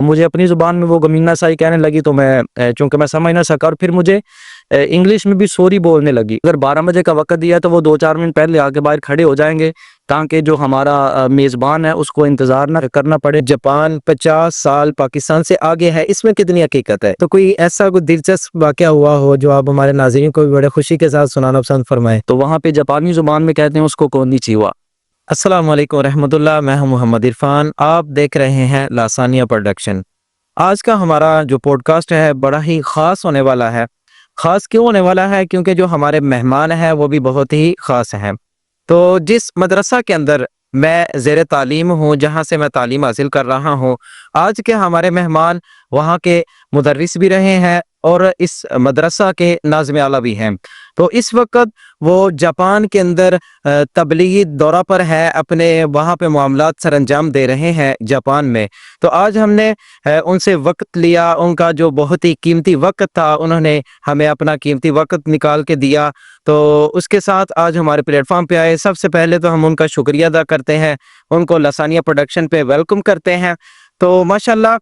مجھے اپنی زبان میں وہ گمینہ سائی کہنے لگی تو میں چونکہ میں سمجھ نہ سکا، اور پھر مجھے انگلش میں بھی سوری بولنے لگی۔ اگر 12 بجے کا وقت دیا ہے تو وہ 2-4 منٹ پہلے آ کے باہر کھڑے ہو جائیں گے تاکہ جو ہمارا میزبان ہے اس کو انتظار نہ کرنا پڑے۔ جاپان 50 سال پاکستان سے آگے ہے، اس میں کتنی حقیقت ہے؟ تو کوئی ایسا کوئی دلچسپ واقعہ ہوا ہو جو آپ ہمارے ناظرین کو بھی بڑے خوشی کے ساتھ سنانا پسند فرمائیں؟ تو وہاں پہ جاپانی زبان میں کہتے ہیں اس کو کونیچیوا۔ السلام علیکم ورحمۃ اللہ، میں ہوں محمد عرفان، آپ دیکھ رہے ہیں لاسانیہ پروڈکشن۔ آج کا ہمارا جو پوڈ کاسٹ ہے بڑا ہی خاص ہونے والا ہے۔ خاص کیوں ہونے والا ہے؟ کیونکہ جو ہمارے مہمان ہیں وہ بھی بہت ہی خاص ہیں۔ تو جس مدرسہ کے اندر میں زیر تعلیم ہوں، جہاں سے میں تعلیم حاصل کر رہا ہوں، آج کے ہمارے مہمان وہاں کے مدرس بھی رہے ہیں اور اس مدرسہ کے ناظم اعلیٰ بھی ہیں۔ تو اس وقت وہ جاپان کے اندر تبلیغی دورہ پر ہے، اپنے وہاں پہ معاملات سر انجام دے رہے ہیں جاپان میں۔ تو آج ہم نے ان سے وقت لیا، ان کا جو بہت ہی قیمتی وقت تھا انہوں نے ہمیں اپنا قیمتی وقت نکال کے دیا، تو اس کے ساتھ آج ہمارے پلیٹ فارم پہ آئے۔ سب سے پہلے تو ہم ان کا شکریہ ادا کرتے ہیں، ان کو لسانیہ پروڈکشن پہ ویلکم کرتے ہیں۔ تو ماشاءاللہ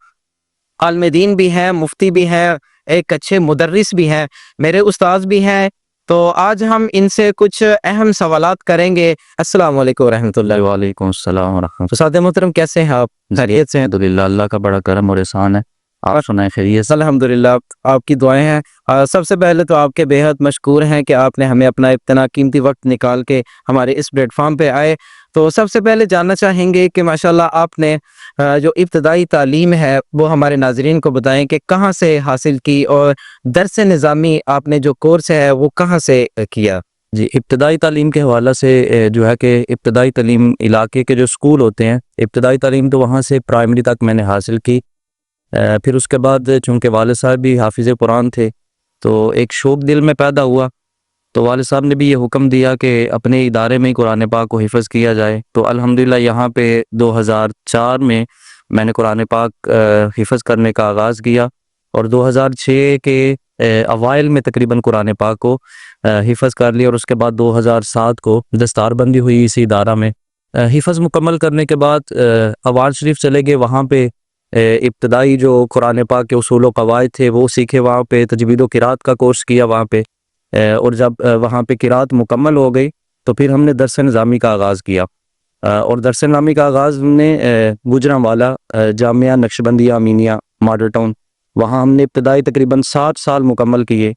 عالم دین بھی ہیں، مفتی بھی ہیں، ایک اچھے مدرس بھی ہیں، میرے استاذ بھی ہیں۔ تو آج ہم ان سے کچھ اہم سوالات کریں گے۔ السلام علیکم ورحمۃ اللہ۔ وعلیکم السلام ورحمۃ استاد محترم کیسے ہیں آپ؟ خیریت سے ہیں؟ اللہ۔ الحمدللہ، اللہ کا بڑا کرم اور احسان ہے۔ آپ سنائیں خیریت سے؟ الحمدللہ، آپ کی دعائیں ہیں۔ سب سے پہلے تو آپ کے بے حد مشکور ہیں کہ آپ نے ہمیں اپنا اتنا قیمتی وقت نکال کے ہمارے اس پلیٹ فارم پہ آئے۔ تو سب سے پہلے جاننا چاہیں گے کہ ماشاءاللہ آپ نے جو ابتدائی تعلیم ہے وہ ہمارے ناظرین کو بتائیں کہ کہاں سے حاصل کی، اور درس نظامی آپ نے جو کورس ہے وہ کہاں سے کیا؟ جی، ابتدائی تعلیم کے حوالے سے جو ہے کہ ابتدائی تعلیم علاقے کے جو اسکول ہوتے ہیں، ابتدائی تعلیم تو وہاں سے پرائمری تک میں نے حاصل کی۔ پھر اس کے بعد چونکہ والد صاحب بھی حافظ قرآن تھے تو ایک شوق دل میں پیدا ہوا، تو والد صاحب نے بھی یہ حکم دیا کہ اپنے ادارے میں ہی قرآن پاک کو حفظ کیا جائے۔ تو الحمدللہ یہاں پہ 2004 میں نے قرآن پاک حفظ کرنے کا آغاز کیا، اور 2006 کے اوائل میں تقریباً قرآن پاک کو حفظ کر لیا، اور اس کے بعد 2007 کو دستار بندی ہوئی اسی ادارہ میں۔ حفظ مکمل کرنے کے بعد آواز شریف چلے گئے، وہاں پہ ابتدائی جو قرآن پاک کے اصول و قواعد تھے وہ سیکھے، وہاں پہ تجوید و قرات کا کورس کیا وہاں پہ، اور جب وہاں پہ قرات مکمل ہو گئی تو پھر ہم نے درس نظامی کا آغاز کیا، اور درس نظامی کا آغاز ہم نے گوجرانوالا جامعہ نقشبندیہ امینیہ ماڈل ٹاؤن، وہاں ہم نے ابتدائی تقریباً 7 سال مکمل کیے،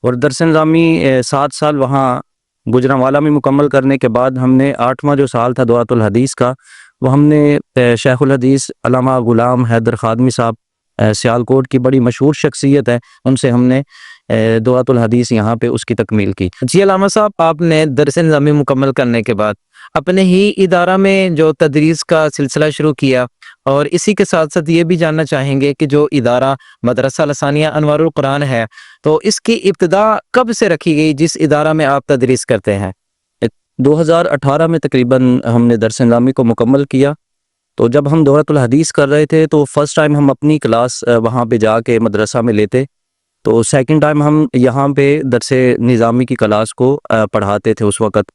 اور درس نظامی 7 سال وہاں گوجرانوالا میں مکمل کرنے کے بعد ہم نے 8واں جو سال تھا دعات الحدیث کا، وہ ہم نے شیخ الحدیث علامہ غلام حیدر خادمی صاحب سیالکوٹ کی بڑی مشہور شخصیت ہے، ان سے ہم نے دعات الحدیث یہاں پہ اس کی تکمیل کی۔ جی علامہ صاحب، آپ نے درس نظامی مکمل کرنے کے بعد اپنے ہی ادارہ میں جو تدریس کا سلسلہ شروع کیا، اور اسی کے ساتھ ساتھ یہ بھی جاننا چاہیں گے کہ جو ادارہ مدرسہ لسانیہ انوار القرآن ہے تو اس کی ابتدا کب سے رکھی گئی جس ادارہ میں آپ تدریس کرتے ہیں؟ 2018 میں تقریباً ہم نے درس نظامی کو مکمل کیا، تو جب ہم دورۃ الحدیث کر رہے تھے تو فرسٹ ٹائم ہم اپنی کلاس وہاں پہ جا کے مدرسہ میں لیتے، تو سیکنڈ ٹائم ہم یہاں پہ درس نظامی کی کلاس کو پڑھاتے تھے اس وقت۔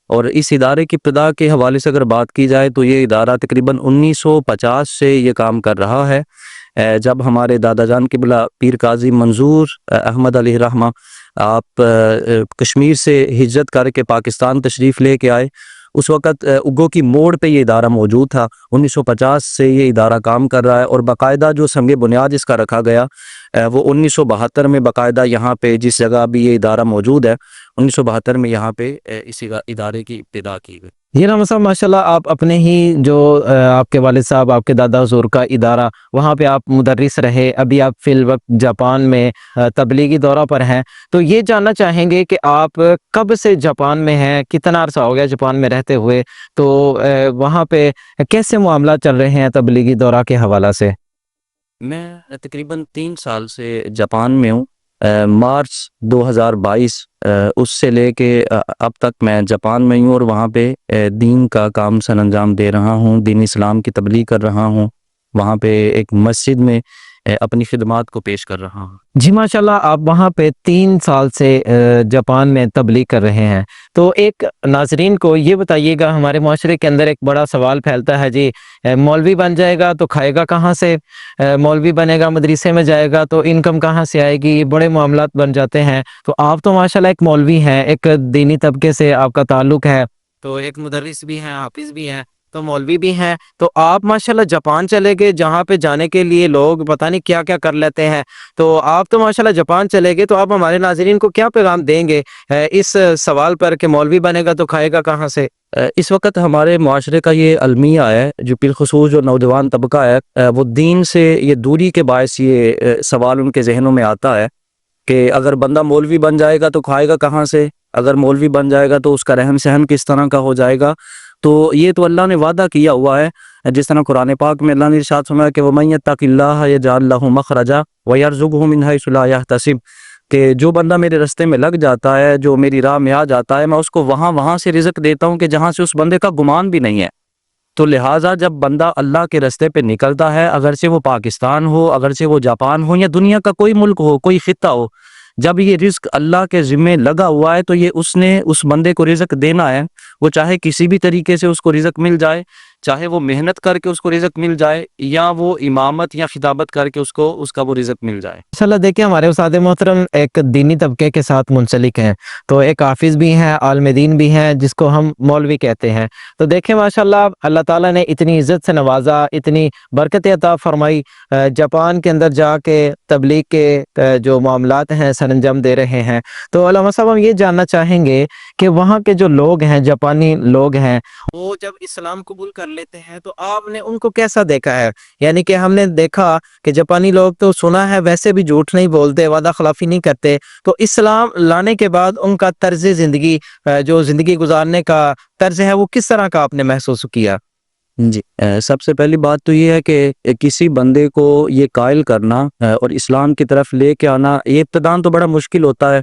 اور اس ادارے کی ابتدا کے حوالے سے اگر بات کی جائے تو یہ ادارہ تقریباً 1950 سے یہ کام کر رہا ہے، جب ہمارے دادا جان قبلہ پیر قاضی منظور احمد علیہ رحمہ آپ کشمیر سے ہجرت کر کے پاکستان تشریف لے کے آئے، اس وقت اگو کی موڑ پہ یہ ادارہ موجود تھا۔ 1950 سے یہ ادارہ کام کر رہا ہے، اور باقاعدہ جو سنگ بنیاد اس کا رکھا گیا وہ 1972 میں باقاعدہ یہاں پہ جس جگہ بھی یہ ادارہ موجود ہے 1972 میں یہاں پہ اس ادارے کی ابتدا کی گئی۔ یہ علامہ صاحب ماشاءاللہ آپ اپنے ہی جو آپ کے والد صاحب، آپ کے دادا حضور کا ادارہ، وہاں پہ آپ مدرس رہے، ابھی آپ فی الوقت جاپان میں تبلیغی دورہ پر ہیں، تو یہ جاننا چاہیں گے کہ آپ کب سے جاپان میں ہیں، کتنا عرصہ ہو گیا جاپان میں رہتے ہوئے، تو وہاں پہ کیسے معاملات چل رہے ہیں تبلیغی دورہ کے حوالہ سے؟ میں تقریباً 3 سال سے جاپان میں ہوں۔ مارچ 2022 اس سے لے کے اب تک میں جاپان میں ہوں، اور وہاں پہ دین کا کام سر انجام دے رہا ہوں، دین اسلام کی تبلیغ کر رہا ہوں۔ وہاں پہ ایک مسجد میں اپنی خدمات کو پیش کر رہا ہوں۔ جی ماشاءاللہ، آپ وہاں پہ 3 سال سے جاپان میں تبلیغ کر رہے ہیں، تو ایک ناظرین کو یہ بتائیے گا، ہمارے معاشرے کے اندر ایک بڑا سوال پھیلتا ہے جی، مولوی بن جائے گا تو کھائے گا کہاں سے؟ مولوی بنے گا، مدرسے میں جائے گا تو انکم کہاں سے آئے گی؟ یہ بڑے معاملات بن جاتے ہیں۔ تو آپ تو ماشاءاللہ ایک مولوی ہیں، ایک دینی طبقے سے آپ کا تعلق ہے، تو ایک مدرس بھی ہیں، حافظ بھی ہیں، تو مولوی بھی ہیں، تو آپ ماشاءاللہ جاپان چلے گئے، جہاں پہ جانے کے لیے لوگ پتہ نہیں کیا کیا کر لیتے ہیں، تو آپ تو ماشاءاللہ جاپان چلے گئے، تو آپ ہمارے ناظرین کو کیا پیغام دیں گے اس سوال پر کہ مولوی بنے گا تو کھائے گا کہاں سے؟ اس وقت ہمارے معاشرے کا یہ المیہ ہے، جو بالخصوص جو نوجوان طبقہ ہے، وہ دین سے یہ دوری کے باعث یہ سوال ان کے ذہنوں میں آتا ہے کہ اگر بندہ مولوی بن جائے گا تو کھائے گا کہاں سے؟ اگر مولوی بن جائے گا تو اس کا رہن سہن کس طرح کا ہو جائے گا؟ تو یہ تو اللہ نے وعدہ کیا ہوا ہے، جس طرح قرآن پاک میں اللہ نے ارشاد فرمایا کہ وَمَن يَتَّقِ اللَّهَ يَجْعَل لَّهُ مَخْرَجًا وَيَرْزُقْهُ مِنْ حَيْثُ لَا يَحْتَسِبُ، کہ جو بندہ میرے رستے میں لگ جاتا ہے، جو میری راہ میں آ جاتا ہے، میں اس کو وہاں سے رزق دیتا ہوں کہ جہاں سے اس بندے کا گمان بھی نہیں ہے۔ تو لہٰذا جب بندہ اللہ کے رستے پہ نکلتا ہے، اگرچہ وہ پاکستان ہو، اگرچہ وہ جاپان ہو، یا دنیا کا کوئی ملک ہو، کوئی خطہ ہو، جب یہ رزق اللہ کے ذمے لگا ہوا ہے تو یہ اس نے اس بندے کو رزق دینا ہے، وہ چاہے کسی بھی طریقے سے اس کو رزق مل جائے، چاہے وہ محنت کر کے اس کو رزق مل جائے، یا وہ امامت یا خطابت کر کے اس کا وہ رزق مل جائے۔ ماشاءاللہ دیکھیں، ہمارے استاد محترم ایک دینی طبقے کے ساتھ منسلک ہیں، تو ایک حافظ بھی ہیں، عالم دین بھی ہیں، جس کو ہم مولوی کہتے ہیں۔ تو دیکھیں ماشاءاللہ اللہ تعالیٰ نے اتنی عزت سے نوازا، اتنی برکت عطا فرمائی، جاپان کے اندر جا کے تبلیغ کے جو معاملات ہیں سر انجام دے رہے ہیں۔ تو علامہ صاحب، ہم یہ جاننا چاہیں گے کہ وہاں کے جو لوگ ہیں، جاپانی لوگ ہیں، وہ جب اسلام قبول کر لیتے ہیں تو آپ نے ان کو کیسا دیکھا ہے؟ یعنی کہ ہم نے دیکھا کہ جاپانی لوگ تو سنا ہے ویسے بھی جھوٹ نہیں بولتے، وعدہ خلافی نہیں کرتے، تو اسلام لانے کے بعد ان کا طرز زندگی، جو زندگی گزارنے کا طرز ہے، وہ کس طرح کا آپ نے محسوس کیا؟ جی، سب سے پہلی بات تو یہ ہے کہ کسی بندے کو یہ قائل کرنا اور اسلام کی طرف لے کے آنا، یہ ابتداً تو بڑا مشکل ہوتا ہے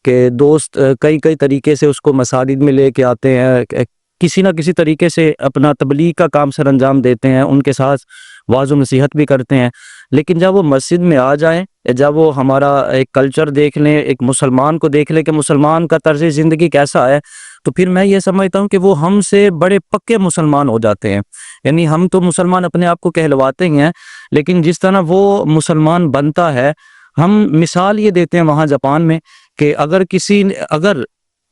کہ دوست کئی طریقے سے اس کو مساجد میں لے کے آتے ہیں، کسی نہ کسی طریقے سے اپنا تبلیغ کا کام سر انجام دیتے ہیں، ان کے ساتھ واعظ و نصیحت بھی کرتے ہیں، لیکن جب وہ مسجد میں آ جائیں، جب وہ ہمارا ایک کلچر دیکھ لیں، ایک مسلمان کو دیکھ لیں کہ مسلمان کا طرز زندگی کیسا ہے، تو پھر میں یہ سمجھتا ہوں کہ وہ ہم سے بڑے پکے مسلمان ہو جاتے ہیں۔ یعنی ہم تو مسلمان اپنے آپ کو کہلواتے ہی ہیں، لیکن جس طرح وہ مسلمان بنتا ہے، ہم مثال یہ دیتے ہیں وہاں جاپان میں کہ اگر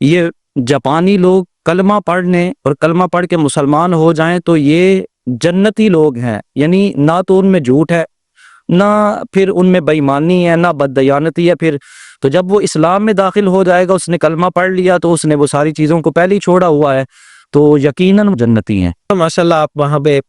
یہ جاپانی لوگ کلمہ پڑھ لیں اور کلمہ پڑھ کے مسلمان ہو جائیں تو یہ جنتی لوگ ہیں، یعنی نہ تو ان میں جھوٹ ہے، نہ پھر ان میں بے ایمانی ہے، نہ بددیانتی ہے۔ پھر تو جب وہ اسلام میں داخل ہو جائے گا، اس نے کلمہ پڑھ لیا تو اس نے وہ ساری چیزوں کو پہلے ہی چھوڑا ہوا ہے، تو یقیناً جنتی ہیں۔ ماشاءاللہ آپ وہاں پہ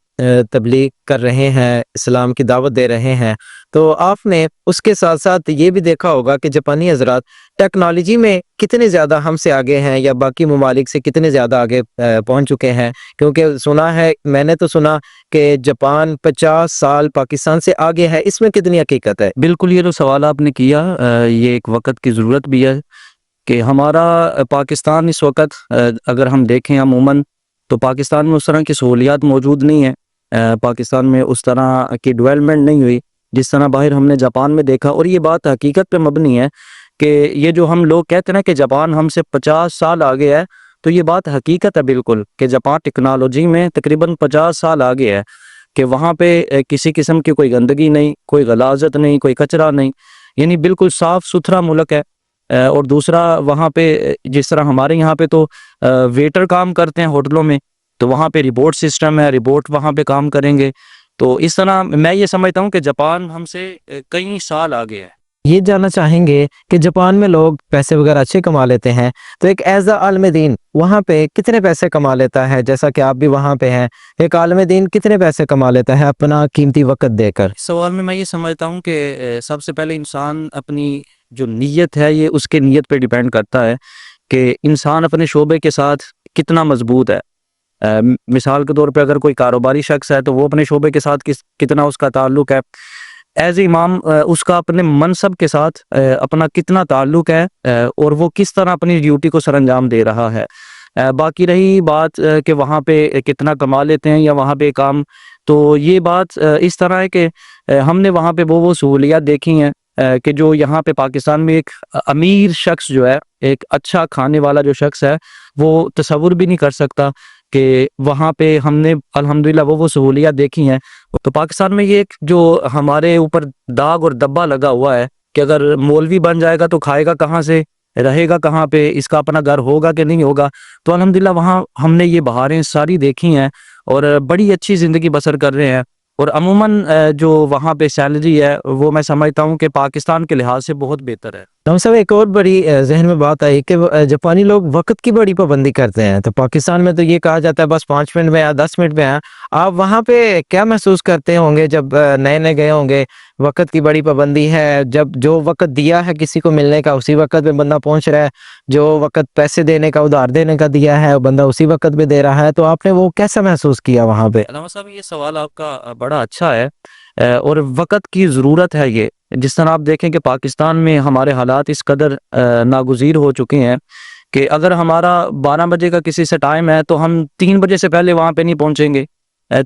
تبلیغ کر رہے ہیں، اسلام کی دعوت دے رہے ہیں، تو آپ نے اس کے ساتھ ساتھ یہ بھی دیکھا ہوگا کہ جاپانی حضرات ٹیکنالوجی میں کتنے زیادہ ہم سے آگے ہیں، یا باقی ممالک سے کتنے زیادہ آگے پہنچ چکے ہیں، کیونکہ سنا ہے، میں نے تو سنا کہ جاپان 50 سال پاکستان سے آگے ہے، اس میں کتنی حقیقت ہے؟ بالکل، یہ جو سوال آپ نے کیا، یہ ایک وقت کی ضرورت بھی ہے کہ ہمارا پاکستان اس وقت اگر ہم دیکھیں عموماً تو پاکستان میں اس طرح کی سہولیات موجود نہیں ہیں، پاکستان میں اس طرح کی ڈیولپمنٹ نہیں ہوئی جس طرح باہر ہم نے جاپان میں دیکھا، اور یہ بات حقیقت پہ مبنی ہے کہ یہ جو ہم لوگ کہتے ہیں نا کہ جاپان ہم سے 50 سال آگے ہے، تو یہ بات حقیقت ہے بالکل کہ جاپان ٹیکنالوجی میں تقریباً 50 سال آگے ہے، کہ وہاں پہ کسی قسم کی کوئی گندگی نہیں، کوئی غلاظت نہیں، کوئی کچرا نہیں، یعنی بالکل صاف ستھرا ملک ہے۔ اور دوسرا، وہاں پہ جس طرح ہمارے یہاں پہ تو ویٹر کام کرتے ہیں ہوٹلوں میں، تو وہاں پہ رپورٹ سسٹم ہے، رپورٹ وہاں پہ کام کریں گے، تو اس طرح میں یہ سمجھتا ہوں کہ جاپان ہم سے کئی سال آگے ہے۔ یہ جاننا چاہیں گے کہ جاپان میں لوگ پیسے وغیرہ اچھے کما لیتے ہیں، تو ایک ایز اے عالم دین وہاں پہ کتنے پیسے کما لیتا ہے؟ جیسا کہ آپ بھی وہاں پہ ہیں، ایک عالم دین کتنے پیسے کما لیتا ہے اپنا قیمتی وقت دے کر؟ اس سوال میں یہ سمجھتا ہوں کہ سب سے پہلے انسان اپنی جو نیت ہے، یہ اس کے نیت پہ ڈیپینڈ کرتا ہے کہ انسان اپنے شعبے کے ساتھ کتنا مضبوط ہے۔ مثال کے طور پہ اگر کوئی کاروباری شخص ہے تو وہ اپنے شعبے کے ساتھ کتنا اس کا تعلق ہے، ایز اے امام اس کا اپنے منصب کے ساتھ اپنا کتنا تعلق ہے، اور وہ کس طرح اپنی ڈیوٹی کو سر انجام دے رہا ہے۔ باقی رہی بات کہ وہاں پہ کتنا کما لیتے ہیں یا وہاں پہ کام تو یہ بات اس طرح ہے کہ ہم نے وہاں پہ وہ سہولیات دیکھی ہیں کہ جو یہاں پہ پاکستان میں ایک امیر شخص جو ہے، ایک اچھا کھانے والا جو شخص ہے، وہ تصور بھی نہیں کر سکتا کہ وہاں پہ ہم نے الحمدللہ وہ سہولیات دیکھی ہیں۔ تو پاکستان میں یہ ایک جو ہمارے اوپر داغ اور دبا لگا ہوا ہے کہ اگر مولوی بن جائے گا تو کھائے گا کہاں سے، رہے گا کہاں پہ، اس کا اپنا گھر ہوگا کہ نہیں ہوگا۔ تو الحمدللہ وہاں ہم نے یہ بہاریں ساری دیکھی ہیں اور بڑی اچھی زندگی بسر کر رہے ہیں۔ اور عموماً جو وہاں پہ سیلری ہے وہ میں سمجھتا ہوں کہ پاکستان کے لحاظ سے بہت بہتر ہے۔ ڈاکٹر صاحب ایک اور بڑی ذہن میں بات آئی کہ جاپانی لوگ وقت کی بڑی پابندی کرتے ہیں، تو پاکستان میں تو یہ کہا جاتا ہے بس 5 منٹ میں یا 10 منٹ میں ہیں۔ آپ وہاں پہ کیا محسوس کرتے ہوں گے جب نئے نئے گئے ہوں گے؟ وقت کی بڑی پابندی ہے، جب جو وقت دیا ہے کسی کو ملنے کا اسی وقت پہ بندہ پہنچ رہا ہے، جو وقت پیسے دینے کا ادھار دینے کا دیا ہے بندہ اسی وقت پہ دے رہا ہے، تو آپ نے وہ کیسا محسوس کیا وہاں پہ؟ علامہ صاحب یہ سوال آپ کا بڑا اچھا ہے، اور وقت کی ضرورت ہے یہ۔ جس طرح آپ دیکھیں کہ پاکستان میں ہمارے حالات اس قدر ناگزیر ہو چکے ہیں کہ اگر ہمارا 12 بجے کا کسی سے ٹائم ہے تو ہم 3 بجے سے پہلے وہاں پہ نہیں پہنچیں گے۔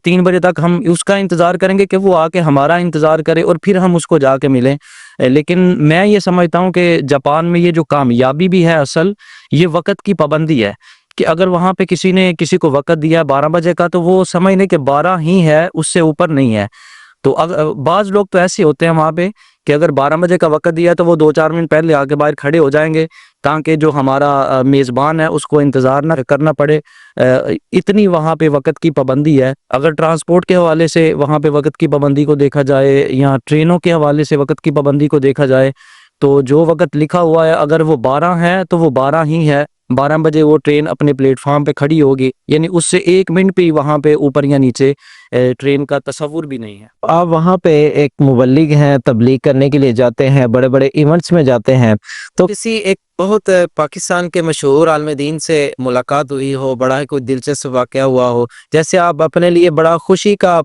3 بجے تک ہم اس کا انتظار کریں گے کہ وہ آ کے ہمارا انتظار کرے اور پھر ہم اس کو جا کے ملیں۔ لیکن میں یہ سمجھتا ہوں کہ جاپان میں یہ جو کامیابی بھی ہے اصل، یہ وقت کی پابندی ہے کہ اگر وہاں پہ کسی نے کسی کو وقت دیا 12 بجے کا تو وہ سمجھ لیں کہ 12 ہی ہے، اس سے اوپر نہیں ہے۔ تو بعض لوگ تو ایسے ہوتے ہیں وہاں پہ کہ اگر 12 بجے کا وقت دیا ہے تو وہ 2-4 منٹ پہلے آ کے باہر کھڑے ہو جائیں گے تاکہ جو ہمارا میزبان ہے اس کو انتظار نہ کرنا پڑے۔ اتنی وہاں پہ وقت کی پابندی ہے۔ اگر ٹرانسپورٹ کے حوالے سے وہاں پہ وقت کی پابندی کو دیکھا جائے یا ٹرینوں کے حوالے سے وقت کی پابندی کو دیکھا جائے تو جو وقت لکھا ہوا ہے اگر وہ 12 ہے تو وہ 12 ہی ہے۔ 12 بجے وہ ٹرین اپنے پلیٹ فارم پہ کھڑی ہوگی، یعنی اس سے 1 منٹ بھی وہاں پہ اوپر یا نیچے ٹرین کا تصور بھی نہیں ہے۔ آپ وہاں پہ ایک مبلغ ہیں، تبلیغ کرنے کے لیے جاتے ہیں، بڑے بڑے ایونٹس میں جاتے ہیں، تو کسی ایک بہت پاکستان کے مشہور عالم دین سے ملاقات ہوئی ہو، بڑا ہی کوئی دلچسپ واقعہ ہوا ہو، جیسے آپ اپنے لیے بڑا خوشی کا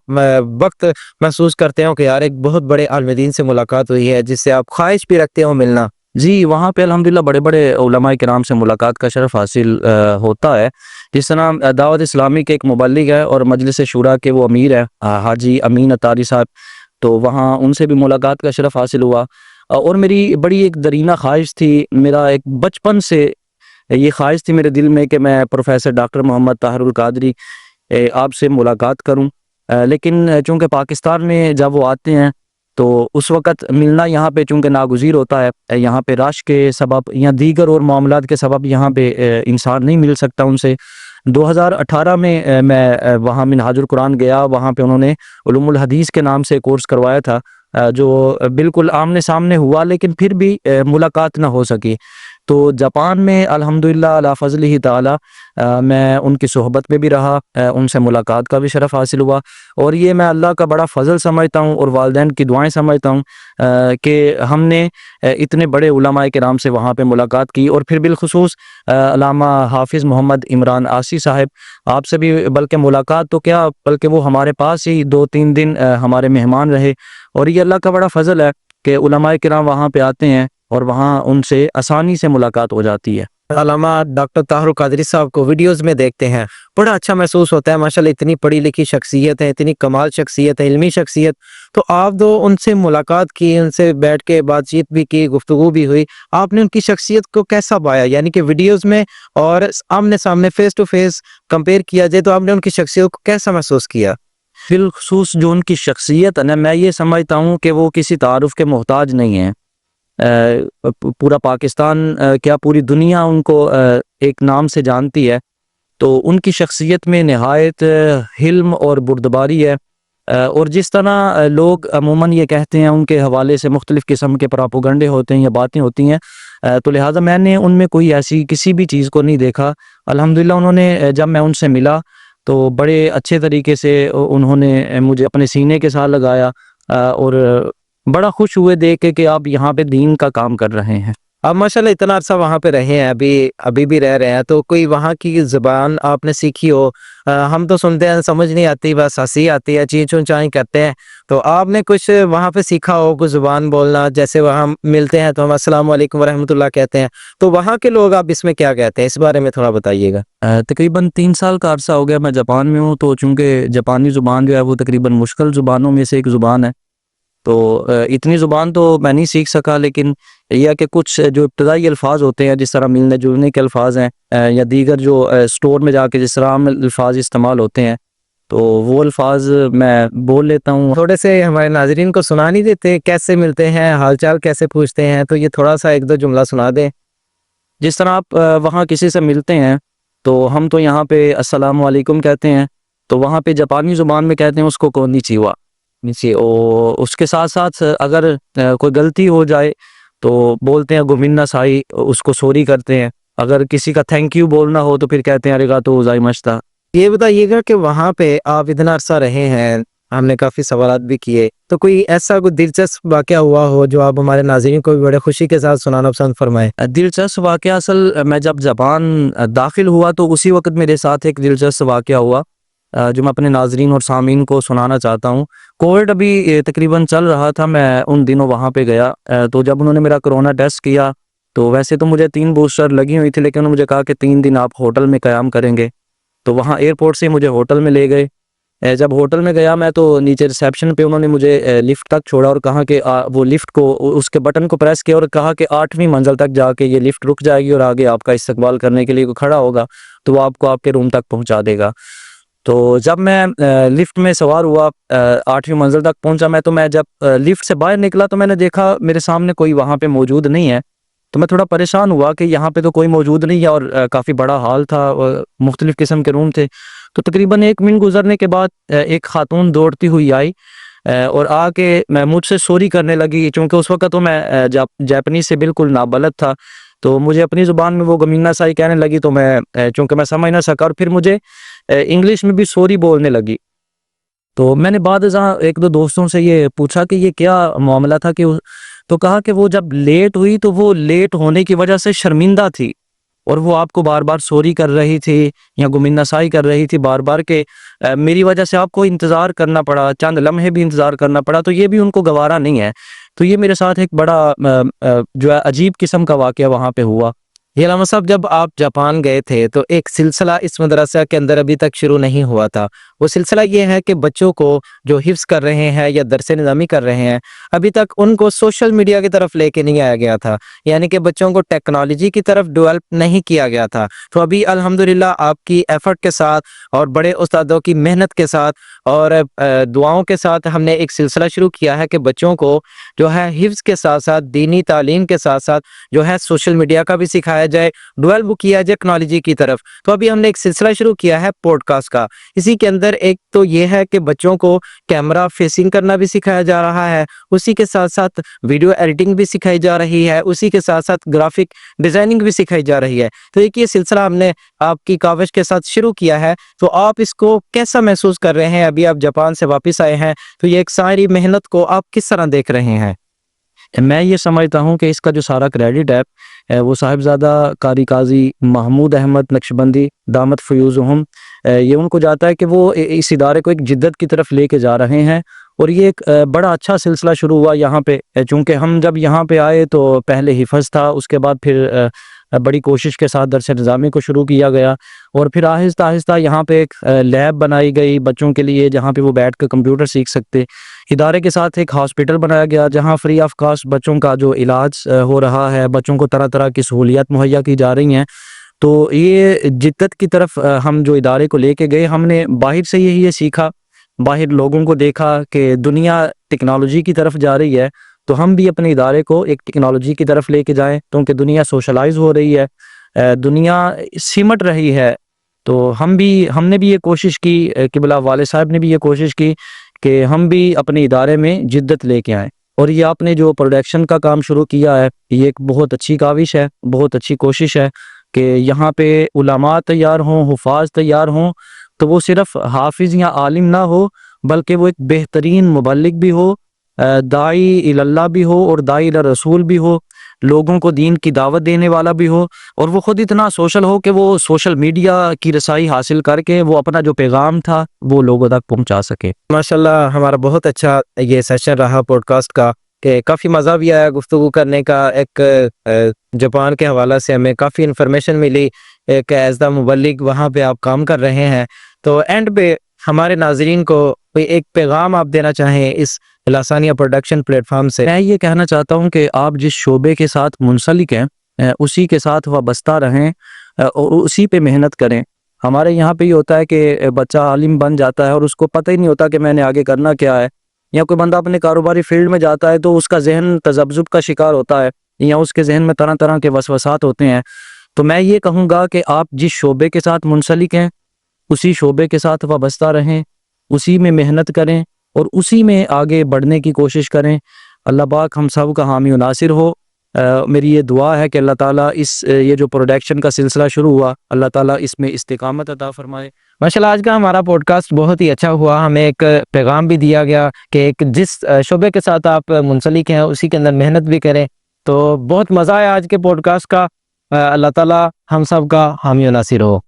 وقت محسوس کرتے ہو کہ یار ایک بہت بڑے عالم دین سے ملاقات ہوئی ہے جس سے آپ خواہش بھی رکھتے ہو ملنا؟ جی، وہاں پہ الحمدللہ بڑے بڑے علماء کرام سے ملاقات کا شرف حاصل ہوتا ہے۔ جس طرح دعوت اسلامی کے ایک مبلغ ہے اور مجلس شورا کے وہ امیر ہے حاجی امین اتاری صاحب، تو وہاں ان سے بھی ملاقات کا شرف حاصل ہوا۔ اور میری بڑی ایک دیرینہ خواہش تھی، میرا ایک بچپن سے یہ خواہش تھی میرے دل میں کہ میں پروفیسر ڈاکٹر محمد طاہر القادری آپ سے ملاقات کروں، لیکن چونکہ پاکستان میں جب وہ آتے ہیں تو اس وقت ملنا یہاں پہ چونکہ ناگزیر ہوتا ہے، یہاں پہ رش کے سبب یا دیگر اور معاملات کے سبب یہاں پہ انسان نہیں مل سکتا ان سے۔ 2018 میں میں وہاں منہاج القرآن گیا، وہاں پہ انہوں نے علوم الحدیث کے نام سے کورس کروایا تھا، جو بالکل آمنے سامنے ہوا لیکن پھر بھی ملاقات نہ ہو سکی۔ تو جاپان میں الحمدللہ علی فضلہ تعالی میں ان کی صحبت میں بھی رہا، ان سے ملاقات کا بھی شرف حاصل ہوا، اور یہ میں اللہ کا بڑا فضل سمجھتا ہوں اور والدین کی دعائیں سمجھتا ہوں کہ ہم نے اتنے بڑے علماء کرام سے وہاں پہ ملاقات کی، اور پھر بالخصوص علامہ حافظ محمد عمران عاصی صاحب آپ سے بھی بلکہ ملاقات تو کیا بلکہ وہ ہمارے پاس ہی 2-3 دن ہمارے مہمان رہے، اور یہ اللہ کا بڑا فضل ہے کہ علماء کرام وہاں پہ آتے ہیں اور وہاں ان سے آسانی سے ملاقات ہو جاتی ہے۔ علامہ ڈاکٹر طاہر القادری صاحب کو ویڈیوز میں دیکھتے ہیں، بڑا اچھا محسوس ہوتا ہے، ماشاءاللہ اتنی پڑھی لکھی شخصیت ہے، اتنی کمال شخصیت ہے، علمی شخصیت، تو آپ دو ان سے ملاقات کی، ان سے بیٹھ کے بات چیت بھی کی، گفتگو بھی ہوئی، آپ نے ان کی شخصیت کو کیسا پایا؟ یعنی کہ ویڈیوز میں اور آمنے سامنے فیس ٹو فیس کمپیئر کیا جائے تو آپ نے ان کی شخصیت کو کیسا محسوس کیا؟ بالخصوص جو ان کی شخصیت ہے نا، میں یہ سمجھتا ہوں کہ وہ کسی تعارف کے محتاج نہیں ہیں۔ پورا پاکستان کیا پوری دنیا ان کو ایک نام سے جانتی ہے، تو ان کی شخصیت میں نہایت حلم اور بردباری ہے، اور جس طرح لوگ عموماً یہ کہتے ہیں ان کے حوالے سے مختلف قسم کے پراپوگنڈے ہوتے ہیں یا باتیں ہوتی ہیں، تو لہٰذا میں نے ان میں کوئی ایسی کسی بھی چیز کو نہیں دیکھا۔ الحمدللہ انہوں نے جب میں ان سے ملا تو بڑے اچھے طریقے سے انہوں نے مجھے اپنے سینے کے ساتھ لگایا، اور بڑا خوش ہوئے دیکھ کے کہ آپ یہاں پہ دین کا کام کر رہے ہیں۔ آپ ماشاءاللہ اتنا عرصہ وہاں پہ رہے ہیں، ابھی بھی رہ رہے ہیں، تو کوئی وہاں کی زبان آپ نے سیکھی ہو؟ ہم تو سنتے ہیں سمجھ نہیں آتی، بس ہنسی آتی ہے، چین چون چائیں کرتے ہیں، تو آپ نے کچھ وہاں پہ سیکھا ہو کچھ زبان بولنا؟ جیسے وہاں ملتے ہیں تو ہم السلام علیکم ورحمۃ اللہ کہتے ہیں، تو وہاں کے لوگ آپ اس میں کیا کہتے ہیں؟ اس بارے میں تھوڑا بتائیے گا۔ تقریباً 3 سال کا عرصہ ہو گیا میں جاپان میں ہوں، تو چونکہ جاپانی زبان جو ہے وہ تقریباً مشکل زبانوں میں سے ایک زبان ہے، تو اتنی زبان تو میں نہیں سیکھ سکا، لیکن یہ ہے کہ کچھ جو ابتدائی الفاظ ہوتے ہیں، جس طرح ملنے جلنے کے الفاظ ہیں، یا دیگر جو اسٹور میں جا کے جس طرح عام الفاظ استعمال ہوتے ہیں، تو وہ الفاظ میں بول لیتا ہوں۔ تھوڑے سے ہمارے ناظرین کو سنا نہیں دیتے کیسے ملتے ہیں، حال چال کیسے پوچھتے ہیں؟ تو یہ تھوڑا سا ایک دو جملہ سنا دیں۔ جس طرح آپ وہاں کسی سے ملتے ہیں تو ہم تو یہاں پہ السلام علیکم کہتے ہیں، تو وہاں پہ جاپانی زبان میں کہتے ہیں اس کو کونیچیوا نیچے، اور اس کے ساتھ ساتھ اگر کوئی غلطی ہو جائے تو بولتے ہیں گومن سائی، اس کو سوری کرتے ہیں۔ اگر کسی کا تھینک یو بولنا ہو تو پھر کہتے ہیں اریگاتو گوزائیماشتا۔ یہ بتائیے گا کہ وہاں پہ آپ اتنا عرصہ رہے ہیں، ہم نے کافی سوالات بھی کیے، تو کوئی ایسا کوئی دلچسپ واقعہ ہوا ہو جو آپ ہمارے ناظرین کو بھی بڑے خوشی کے ساتھ سنانا پسند فرمائیں؟ دلچسپ واقعہ، اصل میں جب جاپان داخل ہوا تو اسی وقت میرے ساتھ ایک دلچسپ واقعہ ہوا جو میں اپنے ناظرین اور سامعین کو سنانا چاہتا ہوں۔ کووڈ ابھی تقریباً چل رہا تھا، میں ان دنوں وہاں پہ گیا، تو جب انہوں نے میرا کرونا ٹیسٹ کیا تو ویسے تو مجھے 3 بوسٹر لگی ہوئی تھی، لیکن انہوں نے مجھے کہا کہ 3 دن آپ ہوٹل میں قیام کریں گے، تو وہاں ایئرپورٹ سے مجھے ہوٹل میں لے گئے۔ جب ہوٹل میں گیا میں تو نیچے ریسیپشن پہ انہوں نے مجھے لفٹ تک چھوڑا اور کہا کہ وہ لفٹ کو اس کے بٹن کو پریس کیا اور کہا کہ 8ویں منزل تک جا کے یہ لفٹ رک جائے گی اور آگے آپ کا استقبال کرنے کے لیے کوئی کھڑا ہوگا تو وہ آپ کو آپ کے روم تک پہنچا دے گا۔ تو جب میں لفٹ میں سوار ہوا 8ویں منزل تک پہنچا، میں جب لفٹ سے باہر نکلا تو میں نے دیکھا میرے سامنے کوئی وہاں پہ موجود نہیں ہے، تو میں تھوڑا پریشان ہوا کہ یہاں پہ تو کوئی موجود نہیں ہے، اور کافی بڑا ہال تھا اور مختلف قسم کے روم تھے۔ تو تقریباً 1 منٹ گزرنے کے بعد ایک خاتون دوڑتی ہوئی آئی اور آ کے مجھ سے سوری کرنے لگی، چونکہ اس وقت تو میں جاپنیز سے بالکل نابلد تھا، تو مجھے اپنی زبان میں وہ گمینا سائی کہنے لگی، تو میں چونکہ میں سمجھ نہ سکا، اور پھر مجھے انگلش میں بھی سوری بولنے لگی۔ تو میں نے بعد ازاں 1 2 دوستوں سے یہ پوچھا کہ یہ کیا معاملہ تھا، کہ تو کہا کہ وہ جب لیٹ ہوئی تو وہ لیٹ ہونے کی وجہ سے شرمندہ تھی، اور وہ آپ کو بار بار سوری کر رہی تھی یا گمنہ سائی کر رہی تھی بار بار، کہ میری وجہ سے آپ کو انتظار کرنا پڑا، چند لمحے بھی انتظار کرنا پڑا، تو یہ بھی ان کو گوارا نہیں ہے۔ تو یہ میرے ساتھ ایک بڑا جو ہے عجیب قسم کا واقعہ وہاں پہ ہوا۔ یہ علامہ صاحب، جب آپ جاپان گئے تھے تو ایک سلسلہ اس مدرسہ کے اندر ابھی تک شروع نہیں ہوا تھا، وہ سلسلہ یہ ہے کہ بچوں کو جو حفظ کر رہے ہیں یا درس نظامی کر رہے ہیں، ابھی تک ان کو سوشل میڈیا کی طرف لے کے نہیں آیا گیا تھا، یعنی کہ بچوں کو ٹیکنالوجی کی طرف ڈیولپ نہیں کیا گیا تھا۔ تو ابھی الحمدللہ آپ کی ایفرٹ کے ساتھ اور بڑے استادوں کی محنت کے ساتھ اور دعاؤں کے ساتھ ہم نے ایک سلسلہ شروع کیا ہے کہ بچوں کو جو ہے حفظ کے ساتھ ساتھ دینی تعلیم کے ساتھ ساتھ جو ہے سوشل میڈیا کا بھی سکھایا جائے، ڈیولپ کیا جائے ٹیکنالوجی کی طرف۔ تو ابھی ہم نے ایک سلسلہ شروع کیا ہے پوڈ کاسٹ کا، اسی کے اندر ایک تو یہ ہے کہ بچوں کو کیمرہ فیسنگ کرنا بھی سکھایا جا رہا ہے، اسی کے ساتھ ساتھ ویڈیو ایڈیٹنگ بھی سکھائی جا رہی ہے، اسی کے ساتھ ساتھ گرافک ڈیزائننگ بھی سکھائی جا رہی ہے۔ تو ایک یہ سلسلہ ہم نے آپ کی کاوش کے ساتھ شروع کیا ہے، تو آپ اس کو کیسا محسوس کر رہے ہیں؟ ابھی آپ جاپان سے واپس آئے ہیں تو یہ ایک ساری محنت کو آپ کس طرح دیکھ رہے ہیں؟ میں یہ سمجھتا ہوں کہ اس کا جو سارا کریڈٹ ہے وہ صاحبزادہ قاری قاضی محمود احمد نقشبندی دامت فیوزہم، یہ ان کو جاتا ہے کہ وہ اس ادارے کو ایک جدت کی طرف لے کے جا رہے ہیں، اور یہ ایک بڑا اچھا سلسلہ شروع ہوا یہاں پہ، چونکہ ہم جب یہاں پہ آئے تو پہلے حفظ تھا، اس کے بعد پھر بڑی کوشش کے ساتھ درس نظامی کو شروع کیا گیا، اور پھر آہستہ آہستہ یہاں پہ ایک لیب بنائی گئی بچوں کے لیے جہاں پہ وہ بیٹھ کے کمپیوٹر سیکھ سکتے۔ ادارے کے ساتھ ایک ہاسپٹل بنایا گیا جہاں فری آف کاسٹ بچوں کا جو علاج ہو رہا ہے، بچوں کو طرح طرح کی سہولیات مہیا کی جا رہی ہیں۔ تو یہ جدت کی طرف ہم جو ادارے کو لے کے گئے، ہم نے باہر سے یہ سیکھا، باہر لوگوں کو دیکھا کہ دنیا ٹیکنالوجی کی طرف جا رہی ہے، تو ہم بھی اپنے ادارے کو ایک ٹیکنالوجی کی طرف لے کے جائیں، کیونکہ دنیا سوشلائز ہو رہی ہے، دنیا سمٹ رہی ہے۔ تو ہم نے بھی یہ کوشش کی، قبلہ والد صاحب نے بھی یہ کوشش کی کہ ہم بھی اپنے ادارے میں جدت لے کے آئیں، اور یہ آپ نے جو پروڈکشن کا کام شروع کیا ہے یہ ایک بہت اچھی کاوش ہے، بہت اچھی کوشش ہے کہ یہاں پہ علماء تیار ہوں، حفاظ تیار ہوں، تو وہ صرف حافظ یا عالم نہ ہو بلکہ وہ ایک بہترین مبلغ بھی ہو، داعی اللہ بھی ہو اور داعی رسول بھی ہو، لوگوں کو دین کی دعوت دینے والا بھی ہو اور وہ خود اتنا سوشل ہو کہ وہ سوشل میڈیا کی رسائی حاصل کر کے وہ اپنا جو پیغام تھا وہ لوگوں تک پہنچا سکے۔ ماشاءاللہ ہمارا بہت اچھا یہ سیشن رہا پوڈ کاسٹ کا، کہ کافی مزہ بھی آیا گفتگو کرنے کا۔ ایک جاپان کے حوالہ سے ہمیں کافی انفارمیشن ملی، ایک ایز دا مبلغ وہاں پہ آپ کام کر رہے ہیں، تو اینڈ پہ ہمارے ناظرین کو کوئی ایک پیغام آپ دینا چاہیں اس لاسانیہ پروڈکشن پلیٹ فارم سے؟ میں یہ کہنا چاہتا ہوں کہ آپ جس شعبے کے ساتھ منسلک ہیں اسی کے ساتھ وابستہ رہیں اور اسی پہ محنت کریں۔ ہمارے یہاں پہ یہ ہوتا ہے کہ بچہ عالم بن جاتا ہے اور اس کو پتہ ہی نہیں ہوتا کہ میں نے آگے کرنا کیا ہے، یا کوئی بندہ اپنے کاروباری فیلڈ میں جاتا ہے تو اس کا ذہن تذبذب کا شکار ہوتا ہے، یا اس کے ذہن میں طرح طرح کے وسوسات ہوتے ہیں۔ تو میں یہ کہوں گا کہ آپ جس شعبے کے ساتھ منسلک ہیں اسی شعبے کے ساتھ وابستہ رہیں، اسی میں محنت کریں اور اسی میں آگے بڑھنے کی کوشش کریں۔ اللہ پاک ہم سب کا حامی و ناصر ہو۔ میری یہ دعا ہے کہ اللہ تعالیٰ یہ جو پروڈکشن کا سلسلہ شروع ہوا، اللہ تعالیٰ اس میں استقامت عطا فرمائے۔ ماشاءاللہ آج کا ہمارا پوڈ کاسٹ بہت ہی اچھا ہوا، ہمیں ایک پیغام بھی دیا گیا کہ ایک جس شعبے کے ساتھ آپ منسلک ہیں اسی کے اندر محنت بھی کریں۔ تو بہت مزہ آیا آج کے پوڈ کاسٹ کا۔ اللہ تعالیٰ ہم سب کا حامی و ناصر ہو۔